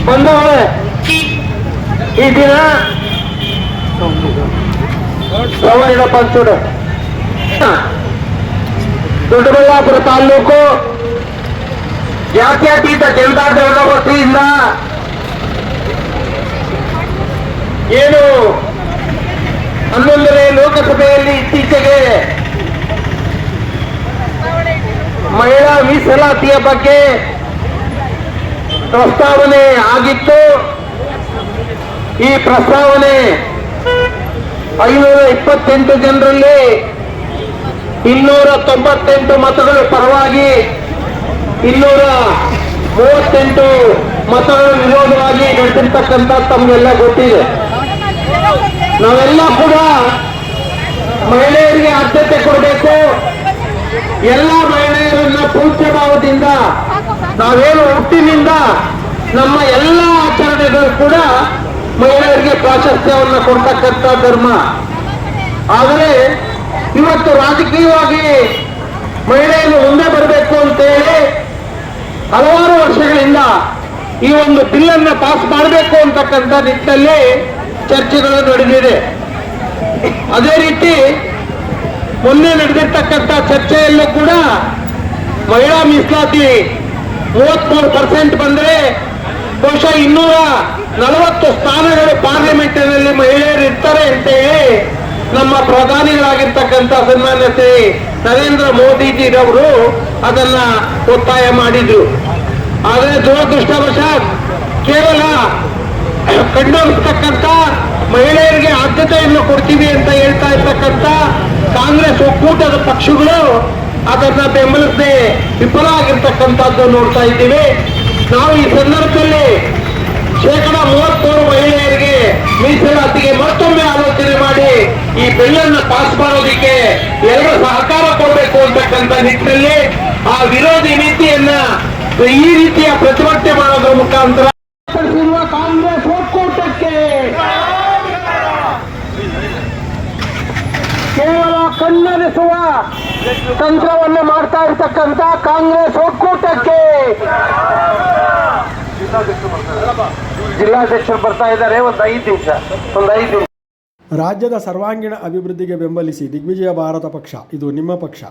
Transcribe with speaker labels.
Speaker 1: ಬಂದವಳೆ ಈ ದಿನ ಶ್ರವಣ ಪಂಚುಡು ದೊಡ್ಡಬಳ್ಳಾಪುರ ತಾಲೂಕು ಜಾತ್ಯತೀತ ಜನತಾದಳದ ವತಿಯಿಂದ ಏನು 11ನೇ ಲೋಕಸಭೆಯಲ್ಲಿ ಇತ್ತೀಚೆಗೆ ಮಹಿಳಾ ಮೀಸಲಾತಿಯ ಬಗ್ಗೆ ಪ್ರಸ್ತಾವನೆ ಆಗಿತ್ತು. ಈ ಪ್ರಸ್ತಾವನೆ 528 ಜನರಲ್ಲಿ 298 ಮತಗಳು ಪರವಾಗಿ 238 ಮತಗಳು ವಿರೋಧವಾಗಿ ನಡೆದಿರ್ತಕ್ಕಂಥ ತಮಗೆಲ್ಲ ಗೊತ್ತಿದೆ. ನಾವೆಲ್ಲ ಕೂಡ ಮಹಿಳೆಯರಿಗೆ ಆದ್ಯತೆ ಕೊಡಬೇಕು. ಎಲ್ಲ ಮಹಿಳೆಯರನ್ನ ಪೂಜ್ಯ ಭಾವದಿಂದ ನಾವೇನು ಹುಟ್ಟಿನಿಂದ ನಮ್ಮ ಎಲ್ಲ ಆಚರಣೆಗಳು ಕೂಡ ಮಹಿಳೆಯರಿಗೆ ಪ್ರಾಶಸ್ತ್ಯವನ್ನು ಕೊಡ್ತಕ್ಕಂಥ ಧರ್ಮ. ಆದರೆ ಇವತ್ತು ರಾಜಕೀಯವಾಗಿ ಮಹಿಳೆಯರು ಮುಂದೆ ಬರಬೇಕು ಅಂತೇಳಿ ಹಲವಾರು ವರ್ಷಗಳಿಂದ ಈ ಒಂದು ಬಿಲ್ ಅನ್ನು ಪಾಸ್ ಮಾಡಬೇಕು ಅಂತಕ್ಕಂಥ ನಿಟ್ಟಿನಲ್ಲಿ ಚರ್ಚೆಗಳು ನಡೆದಿದೆ. ಅದೇ ರೀತಿ ಮೊನ್ನೆ ನಡೆದಿರ್ತಕ್ಕಂಥ ಚರ್ಚೆಯಲ್ಲೂ ಕೂಡ ಮಹಿಳಾ ಮೀಸಲಾತಿ 33% ಬಂದರೆ ಬಹುಶಃ 240 ಸ್ಥಾನಗಳು ಪಾರ್ಲಿಮೆಂಟಿನಲ್ಲಿ ಮಹಿಳೆಯರು ಇರ್ತಾರೆ ಅಂತೇಳಿ ನಮ್ಮ ಪ್ರಧಾನಿಗಳಾಗಿರ್ತಕ್ಕಂಥ ಸನ್ಮಾನ್ಯ ಶ್ರೀ ನರೇಂದ್ರ ಮೋದಿಜಿರವರು ಅದನ್ನ ಒತ್ತಾಯ ಮಾಡಿದ್ರು. ಆದರೆ ದುರದೃಷ್ಟವಶಾತ್ ಕೇವಲ ಕಂಡೋಗಿರ್ತಕ್ಕಂಥ ಮಹಿಳೆಯರಿಗೆ ಆದ್ಯತೆಯನ್ನು ಕೊಡ್ತೀವಿ ಅಂತ ಹೇಳ್ತಾ ಇರ್ತಕ್ಕಂಥ ಕಾಂಗ್ರೆಸ್ ಒಕ್ಕೂಟದ ಪಕ್ಷಗಳು ಅದನ್ನ ಬೆಂಬಲಿಸದೆ ವಿಫಲ ಆಗಿರ್ತಕ್ಕಂಥದ್ದು ನೋಡ್ತಾ ಇದ್ದೀವಿ. ನಾವು ಈ ಸಂದರ್ಭದಲ್ಲಿ 33% ಮಹಿಳೆಯರಿಗೆ ಮೀಸಲಾತಿಗೆ ಮತ್ತೊಮ್ಮೆ ಆಲೋಚನೆ ಮಾಡಿ ಈ ಬಿಲ್ ಅನ್ನು ಪಾಸ್ ಮಾಡೋದಕ್ಕೆ ಎಲ್ಲರೂ ಸಹಕಾರ ಕೊಡಬೇಕು ಅಂತಕ್ಕಂಥ ನಿಟ್ಟಿನಲ್ಲಿ ಆ ವಿರೋಧಿ ನೀತಿಯನ್ನ ಈ ರೀತಿಯ ಪ್ರತಿಭಟನೆ ಮಾಡೋದ್ರ ಮುಖಾಂತರ ಕಾಂಗ್ರೆಸ್ ಒಕ್ಕೂಟಕ್ಕೆ ಕೇವಲ ಕಣ್ಣರಿಸುವ ತಂತ್ರವನ್ನು ಮಾಡ್ತಾ ಇರ್ತಕ್ಕಂಥ ಕಾಂಗ್ರೆಸ್ ಒಕ್ಕೂಟಕ್ಕೆ ಜಿಲ್ಲಾಧ್ಯಕ್ಷರು ಬರ್ತಾ ಇದ್ದಾರೆ. ಒಂದು 5 ನಿಮಿಷ.
Speaker 2: ರಾಜ್ಯದ ಸರ್ವಾಂಗೀಣ ಅಭಿವೃದ್ಧಿಗೆ ಬೆಂಬಲಿಸಿ ದಿಗ್ವಿಜಯ ಭಾರತ ಪಕ್ಷ, ಇದು ನಿಮ್ಮ ಪಕ್ಷ.